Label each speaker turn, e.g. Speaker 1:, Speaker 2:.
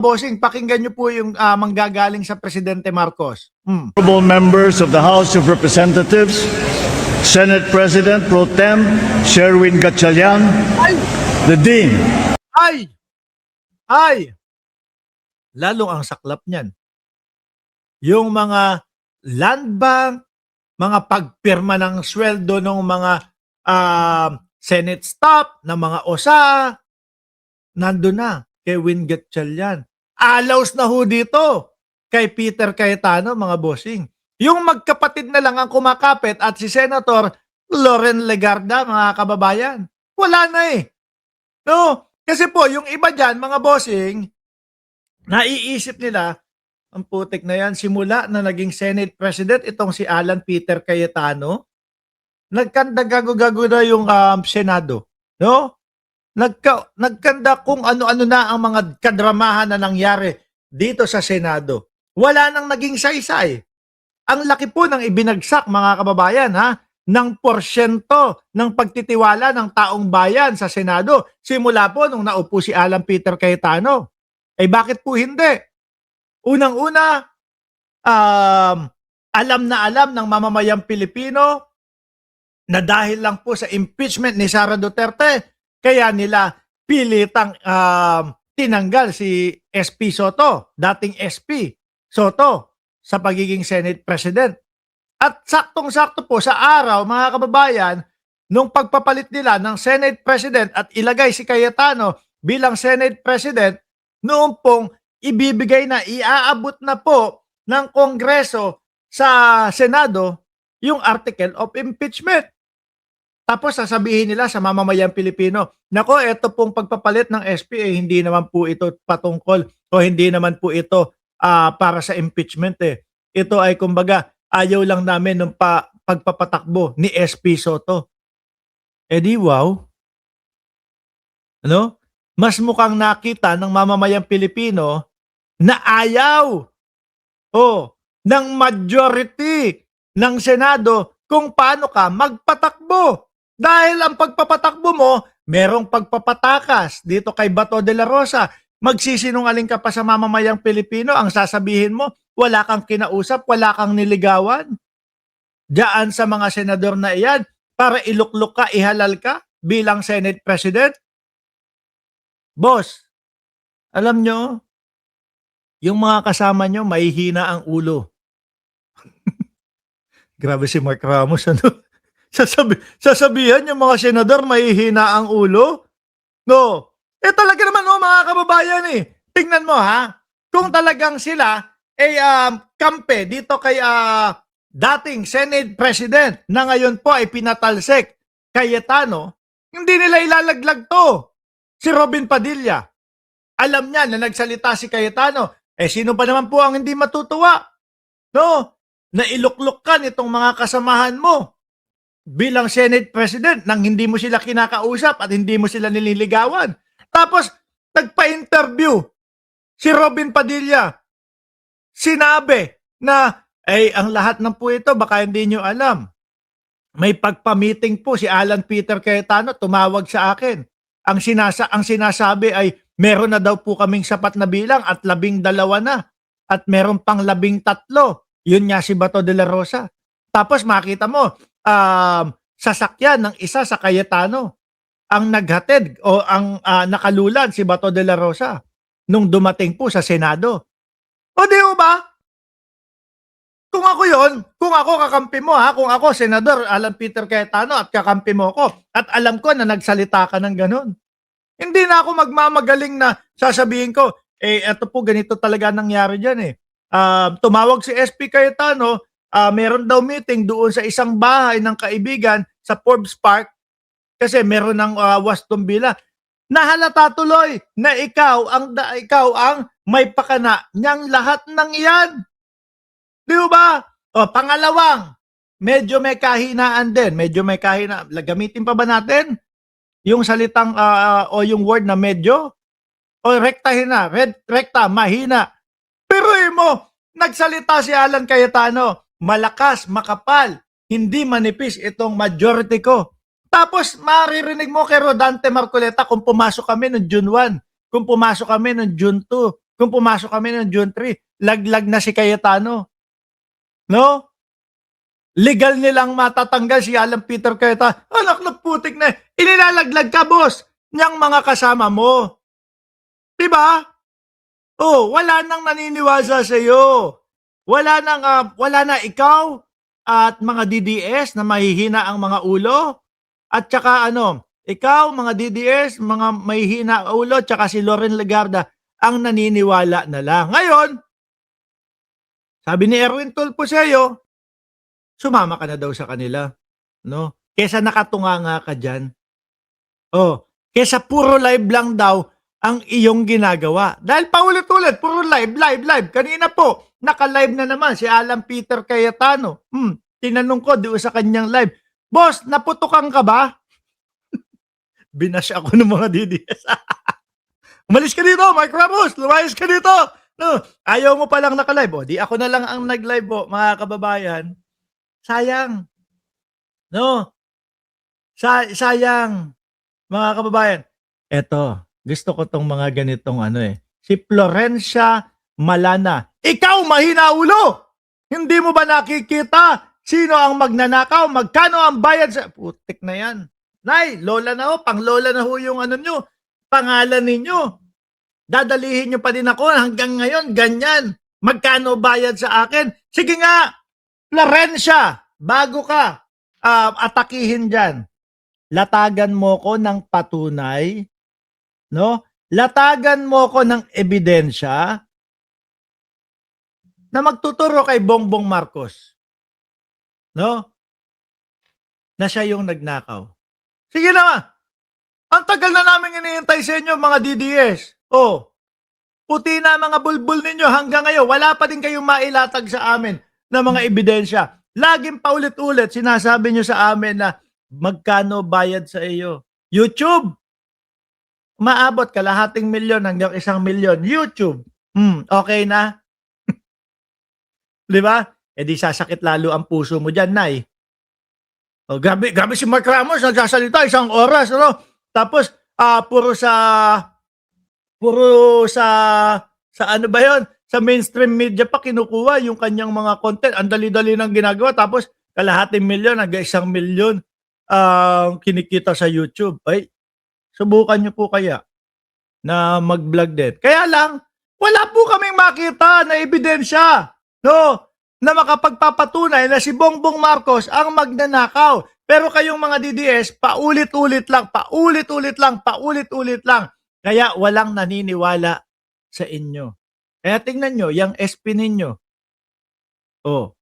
Speaker 1: Bossing, pakinggan niyo po yung manggagaling sa Presidente Marcos.
Speaker 2: Honorable members of the House of Representatives, Senate President Pro Tem Sherwin Gatchalian, the Dean.
Speaker 1: Lalo ang saklap niyan. Yung mga land bank, mga pagpirma ng sweldo ng mga Senate staff, ng mga OSA, nandun na kay Win Gatchalian. Alaws na ho dito kay Peter Cayetano, mga bossing. Yung magkapatid na lang ang kumakapit at si Senator Loren Legarda, mga kababayan. Wala na eh. No? Kasi po, yung iba dyan, mga bossing, naiisip nila, ang putik na yan, simula na naging Senate President, itong si Alan Peter Cayetano, nagkanda gago-gago na yung Senado. No? Nagkanda kung ano-ano na ang mga kadramahan na nangyari dito sa Senado. Wala nang naging saysay. Ang laki po ng ibinagsak, mga kababayan, ng porsyento ng pagtitiwala ng taong bayan sa Senado simula po nung naupo si Alan Peter Cayetano. Eh bakit po hindi? Unang-una, alam na alam ng mamamayang Pilipino na dahil lang po sa impeachment ni Sara Duterte, kaya nila pilitang tinanggal si SP Soto, dating SP Soto, sa pagiging Senate President. At saktong-sakto po sa araw, mga kababayan, nung pagpapalit nila ng Senate President at ilagay si Cayetano bilang Senate President, noong pong ibibigay na, iaabot na po ng Kongreso sa Senado yung article of impeachment. Tapos sasabihin nila sa mamamayang Pilipino, nako, ito pong pagpapalit ng SP, hindi naman po ito patungkol o hindi naman po ito para sa impeachment eh. Ito ay kumbaga ayaw lang namin ng pagpapatakbo ni SP Soto. Eh di wow. Ano? Mas mukhang nakita ng mamamayang Pilipino na ayaw ng majority ng Senado kung paano ka magpatakbo. Dahil ang pagpapatakbo mo, merong pagpapatakas dito kay Bato de la Rosa. Magsisinungaling ka pa sa mamamayang Pilipino, ang sasabihin mo, wala kang kinausap, wala kang niligawan. Diyan sa mga senador na iyan, para iluklok ka, ihalal ka bilang Senate President. Boss, alam nyo, yung mga kasama nyo, mahihina ang ulo. Grabe si Mark Ramos, ano? Sasabihan yung mga senador, mahihina ang ulo? No. Eh talaga naman, mga kababayan eh. Tingnan mo kung talagang sila kampe dito kay dating Senate President na ngayon po ay pinatalsik, Cayetano, hindi nila ilalaglag to. Si Robin Padilla. Alam niya na nagsalita si Cayetano. Eh sino pa naman po ang hindi matutuwa? No? Na iluklok ka nitong mga kasamahan mo bilang Senate President nang hindi mo sila kinakausap at hindi mo sila nililigawan. Tapos, nagpa-interview si Robin Padilla. Sinabi na, ang lahat ng po ito, baka hindi nyo alam. May pagpa-meeting po si Alan Peter Cayetano, tumawag sa akin. Ang sinasabi ay, meron na daw po kaming sapat na bilang at 12 na. At meron pang 13. Yun nga si Bato de la Rosa. Tapos makita mo, sasakyan ng isa sa Cayetano ang naghatid o ang nakalulad si Bato de la Rosa nung dumating po sa Senado. O di ba? Kung ako yon, kung ako kakampi mo kung ako Senador Alan Peter Cayetano at kakampi mo ko at alam ko na nagsalita ka ng ganun, hindi na ako magmamagaling na sasabihin ko, eto po ganito talaga nangyari dyan eh. Tumawag si SP Cayetano, meron daw meeting doon sa isang bahay ng kaibigan sa Forbes Park kasi meron ng wastong bila. Nahalata tuloy na ikaw ang may pakana niyang lahat ng iyan. Di ba? Pangalawang, medyo may kahinaan din. Medyo may kahinaan. Gamitin pa ba natin yung salitang o yung word na medyo? O rektahin na. Rekta, mahina. Pero mo, nagsalita si Alan Cayetano. Malakas, makapal, hindi manipis itong majority ko. Tapos maririnig mo kay Rodante Marcoleta kung pumasok kami noong June 1, kung pumasok kami noong June 2, kung pumasok kami ng June 3, laglag na si Cayetano. No? Legal nilang matatanggal si Alan Peter Cayetano. Anak na putik na. Inilalaglag ka, boss, niyang mga kasama mo. Diba? Oh, wala nang naniniwala sa iyo. Wala na ikaw at mga DDS na mahihina ang mga ulo. At saka ikaw, mga DDS, mga mahihina ulo, tsaka si Loren Legarda, ang naniniwala na lang. Ngayon, sabi ni Erwin Tulfo sa'yo, sumama ka na daw sa kanila. No? Kesa nakatunganga ka dyan. Oh, kesa puro live lang daw ang iyong ginagawa. Dahil paulit-ulit, puro live. Kanina po, naka-live na naman si Alan Peter Cayetano. Tinanong ko doon sa kanyang live, boss, naputukan ka ba? Binash ako ng mga DDS. Umalis ka dito, Mark Ramos. Lumayas ka dito. No, ayaw mo palang naka-live. O, di ako na lang ang nag-live po, mga kababayan. Sayang. No? Sayang. Mga kababayan. Eto, gusto ko tong mga ganitong Si Florencia Malana. Ikaw, mahina ulo! Hindi mo ba nakikita sino ang magnanakaw? Magkano ang bayad sa... Putik na yan. Nay, lola na ho, pang lola na ho yung nyo, pangalan ninyo. Dadalihin nyo pa din ako hanggang ngayon, ganyan. Magkano bayad sa akin? Sige nga, Florencia, bago ka atakihin dyan, latagan mo ko ng patunay, no? Latagan mo ko ng ebidensya na magtuturo kay Bongbong Marcos, no? Na siya yung nagnakaw. Sige na. Ang tagal na namin hinihintay sa inyo, mga DDS. Oh, puti na mga bulbul ninyo hanggang ngayon. Wala pa din kayong mailatag sa amin na mga ebidensya. Laging paulit-ulit sinasabi nyo sa amin na magkano bayad sa iyo. YouTube. Maabot kalahating milyon hanggang 1 milyon. YouTube. Okay na? Di ba? E di sasakit lalo ang puso mo dyan, Nay. Oh, gabi si Mark Ramos nagsasalita 1 oras, Tapos puro sa ano ba 'yon? Sa mainstream media pa kinukuha yung kanyang mga content. Ang dali-dali nang ginagawa, tapos kalahating milyon hanggang 1 milyon ang kinikita sa YouTube. Ay, subukan niyo po kaya na mag-vlog din. Kaya lang wala po kaming makita na ebidensya, na makapagpapatunay na si Bongbong Marcos ang magnanakaw. Pero kayong mga DDS, paulit-ulit lang. Kaya walang naniniwala sa inyo. Kaya tingnan nyo, yung SP ninyo. Oh,